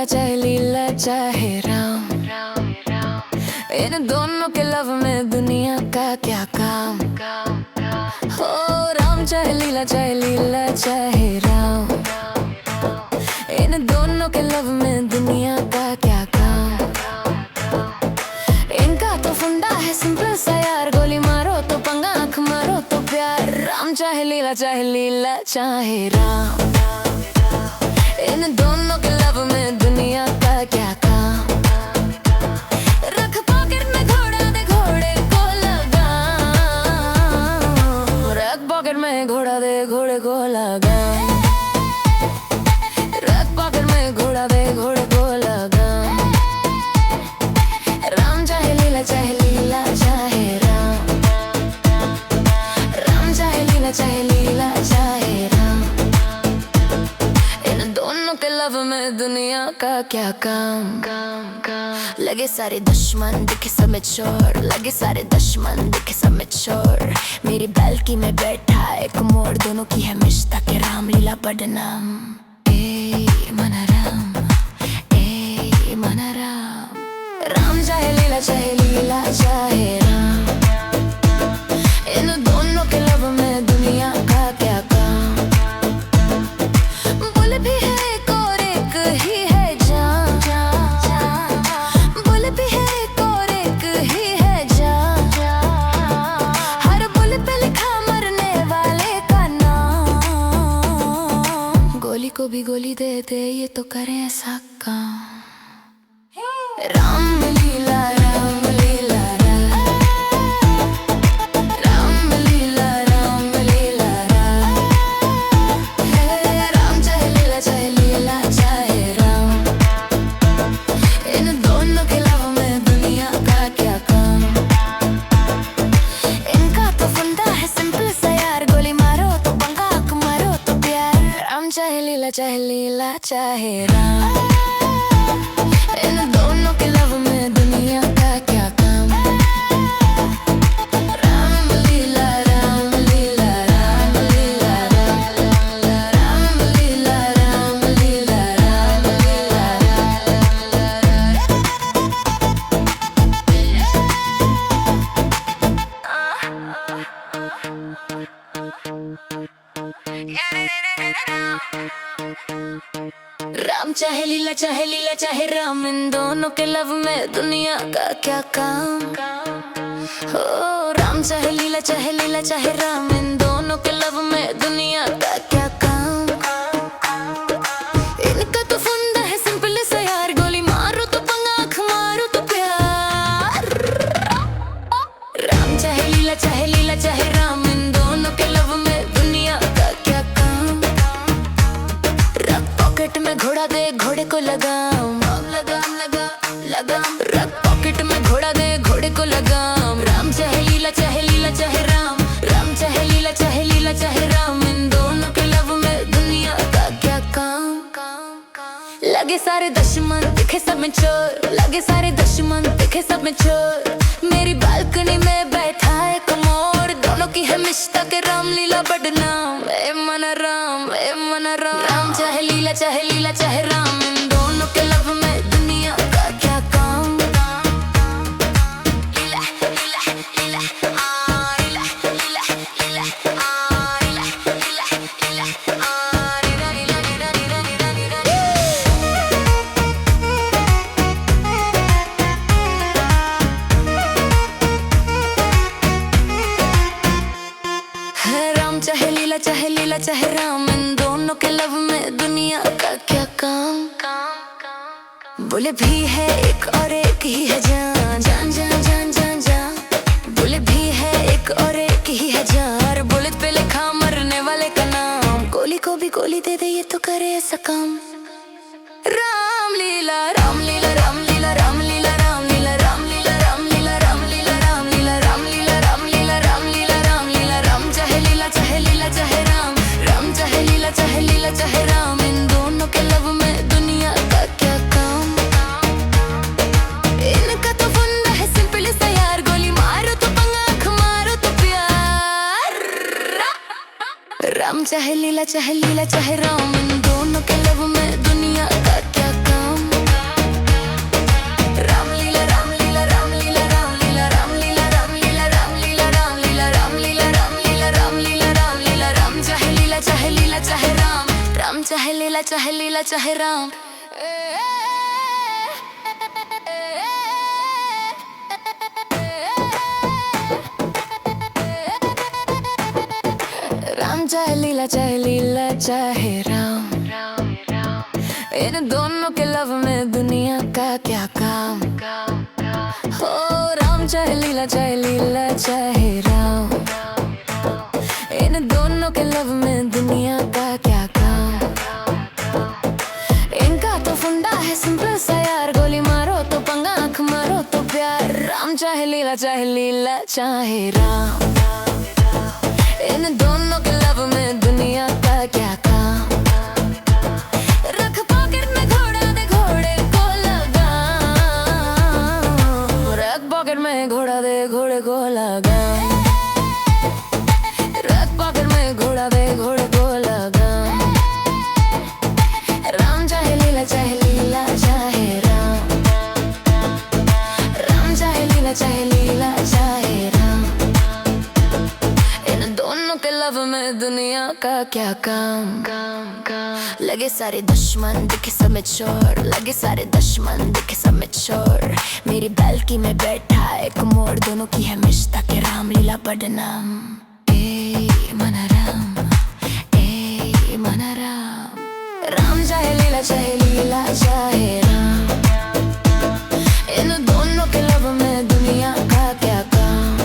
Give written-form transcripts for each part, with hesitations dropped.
चाहे लीला चाहे राम, इन दोनों के लव में दुनिया का क्या काम। हो राम चाहे लीला चाहे राम, इन दोनों के लव में दुनिया का क्या काम। इनका तो फंडा है सिंपल सा यार, गोली मारो तो पंगा, आँख मारो तो प्यार। राम चाहे लीला चाहे राम, इन दोनों के लव में दुनिया का क्या काम। रख पॉकेट में घोड़ा दे घोड़े को लगाम, रख पॉकेट में घोड़ा दे घोड़े को लगाम, रख पॉकेट में घोड़ा दे घोड़े को लगाम। राम चाहे लीला चाहे राम, राम चाहे लीला चाहे राम, इन दोनों के लव में दुनिया का क्या काम। लगे सारे दुश्मन दिखे सब में चोर, लगे सारे दुश्मन दिखे सब में चोर। मेरी बैल्की में बैठा एक मोर, दोनों की है मिश्ता के राम लीला बदनाम। ए मना राम, ए मना राम। राम चाहे लीला चाहे राम, इन दोनों के लव में दुनिया का क्या काम। बुल भी है एक और एक ही है जान, बुल भी है एक और एक ही है जान। हर बुल पे लिखा मरने वाले का नाम, गोली को भी गोली दे दे ये तो करें ऐसा काम। राम लीला राम लीला राम लीला राम लीला राम चाहे लीला चाहे राम, इन दोनों के लव में दुनिया का क्या काम। इनका तो फंडा है सिंपल सा यार, गोली मारो तो पंगा, आँख मारो तो प्यार। राम चाहे लीला चाहे राम, इन दोनों के लव में दुनिया का क्या काम। राम लीला राम लीला राम लीला राम लीला राम लीला राम राम चाहे लीला चाहे राम, इन दोनों के लव में दुनिया का क्या काम। हो राम चाहे लीला चाहे राम, इन दोनों के लव में दुनिया का क्या काम। इनका तो फंडा है सिंपल सा यार, गोली मारो तो पंगा, आँख मारो तो प्यार। राम चाहे लीला चाहे राम, इन दोनों के लव में दुनिया का क्या काम। रख पॉकेट में घोड़ा दे घोड़े को लगाम, लगाम, रख पॉकेट में घोड़ा दे घोड़े को लगाम। राम चाहे लीला चाहे राम, राम चाहे लीला चाहे राम, इन दोनों के लव में दुनिया का क्या काम। लगे सारे दुश्मन दिखे सब में चोर, लगे सारे दुश्मन दिखे सब में चोर। मेरी बालकनी में बैठा एक मोर, दोनों की है मिश्ता के राम लीला बदनाम। ए मना राम, ए मना राम। राम चाहे लीला चाहे राम, इन दोनों के लव में दुनिया का क्या काम। लीला लीला लीला लीला लीला लीला राम चाहे लीला चाहे राम, इन दोनों के लव में दुनिया का क्या काम। बोले भी है एक और एक ही है जान, जान जान जान जान जान। बोले भी है एक और एक ही है जान, बुलेट पे लिखा मरने वाले का नाम। गोली को भी गोली दे दे ये तो करे ऐसा काम। राम लीला राम लीला राम लीला राम लीला राम लीला राम लीला राम लीला राम लीला राम लीला राम लीला राम लीला राम लीला राम लीला राम चाहे लीला चाहे राम, राम चाहे लीला चाहे राम, इन दोनों के लव में दुनिया का क्या काम। इनका तो फंडा है सिंपल सा यार, गोली मारो तो पंगा, आँख मारो तो प्यार। राम चाहे लीला चाहे राम, इन दोनों के लव में दुनिया का क्या काम। लीला चाहे राम। राम चाहे लीला चाहे राम, इन दोनों के लव में दुनिया का क्या काम। हो राम चाहे लीला चाहे राम, इन दोनों के लव में दुनिया का क्या काम। इनका तो फंडा है सिंपल सा यार, गोली मारो तो पंगा, आँख मारो तो प्यार। राम चाहे लीला चाहे राम, इन दोनों के लव में दुनिया का क्या काम। रख पॉकेट में घोड़ा दे घोड़े को लगाम, रख पॉकेट में घोड़ा दे घोड़े को लगाम, रख पॉकेट में घोड़ा दे घोड़े को लगाम। राम चाहे लीला चाहे राम, राम चाहे लीला चाहे राम, इन दोनों के लव में दुनिया का क्या काम। लगे सारे दुश्मन दिखे सब में चोर, लगे सारे दुश्मन दिखे सब में चोर। मेरी बैल्की में बैठा एक मोर, दोनों की है मिश्ता के रामलीला बदनाम। ए मन राम, ए मन राम। राम चाहे लीला चाहे राम, इन दोनों के लव में दुनिया का क्या काम।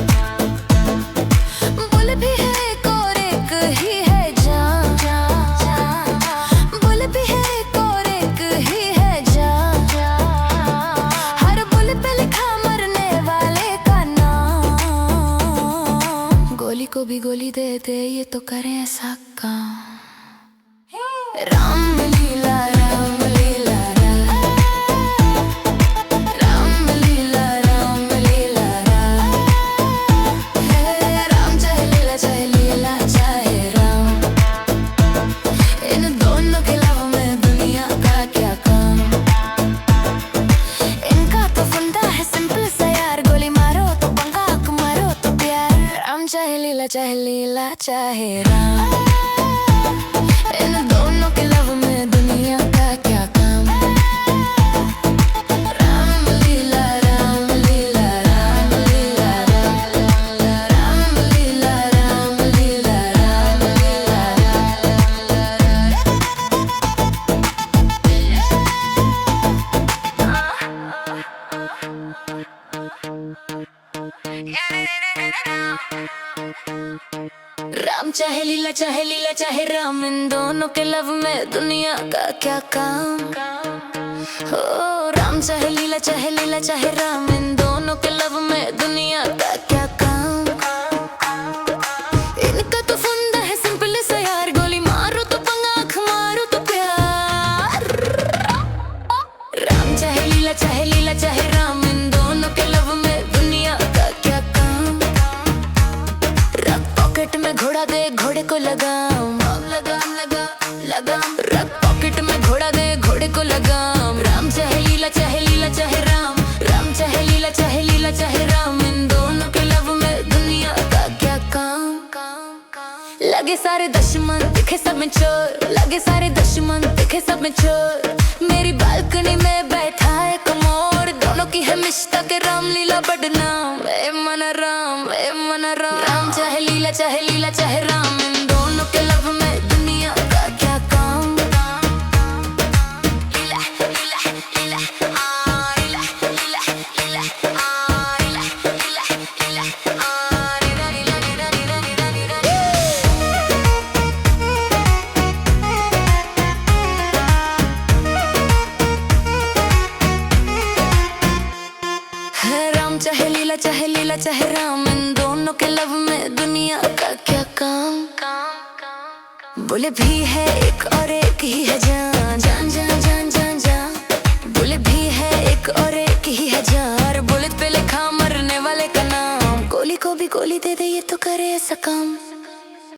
बोले भी है एक और एक ही है जान, बोले भी है एक और एक ही है जान। हर बोले पे लिखा मरने वाले का नाम, गोली को भी गोली दे दे ये तो करें ऐसा काम। राम लीला राम लीला राम लीला राम, राम चाहे लीला चाहे राम, इन दोनों के लव में दुनिया का क्या काम। इनका तो फंडा है सिंपल सा यार, गोली मारो तो पंगा, आँख मारो तो प्यार। राम चाहे लीला चाहे राम, इन दोनों के लव में दुनिया का क्या काम। राम लीला राम लीला राम लीला राम लीला राम लीला राम राम चाहे लीला चाहे राम, इन दोनों के लव में दुनिया का क्या काम। हो राम चाहे लीला चाहे राम, इन दोनों के लव में दुनिया का क्या काम। इनका तो फंडा है सिंपल सा यार, गोली मारो तो पंगा, आँख मारो तो प्यार। राम चाहे लीला चाहे राम, इन दोनों के लव में दुनिया का क्या काम। रख पॉकेट में घोड़ा दे घोड़े को लगाम, लगाम लगाम, रख पॉकेट में घोड़ा दे घोड़े को लगाम। राम चाहे लीला चाहे राम, राम चाहे लीला चाहे राम, इन दोनों के लव में दुनिया का क्या काम। लगे सारे दुश्मन दिखे सब में चोर, लगे सारे दुश्मन दिखे सब में चोर। मेरी बालकनी में बैठा एक मोर, दोनों की है मिश्ता के रामलीला बदनाम। ए मन राम, ए मन राम। राम चाहे लीला चाहे राम, इन दोनों के लव में दुनिया का क्या काम। लीला लीला लीला लीला लीला लीला राम चाहे लीला चाहे राम, इन दोनों के लव में दुनिया का क्या काम। बोले भी है एक और एक ही है जान, जान जान जान जान जान। बोले भी है एक और एक ही है जान, बुलेट पे लिखा मरने वाले का नाम। गोली को भी गोली दे दे ये तो करे ऐसा काम।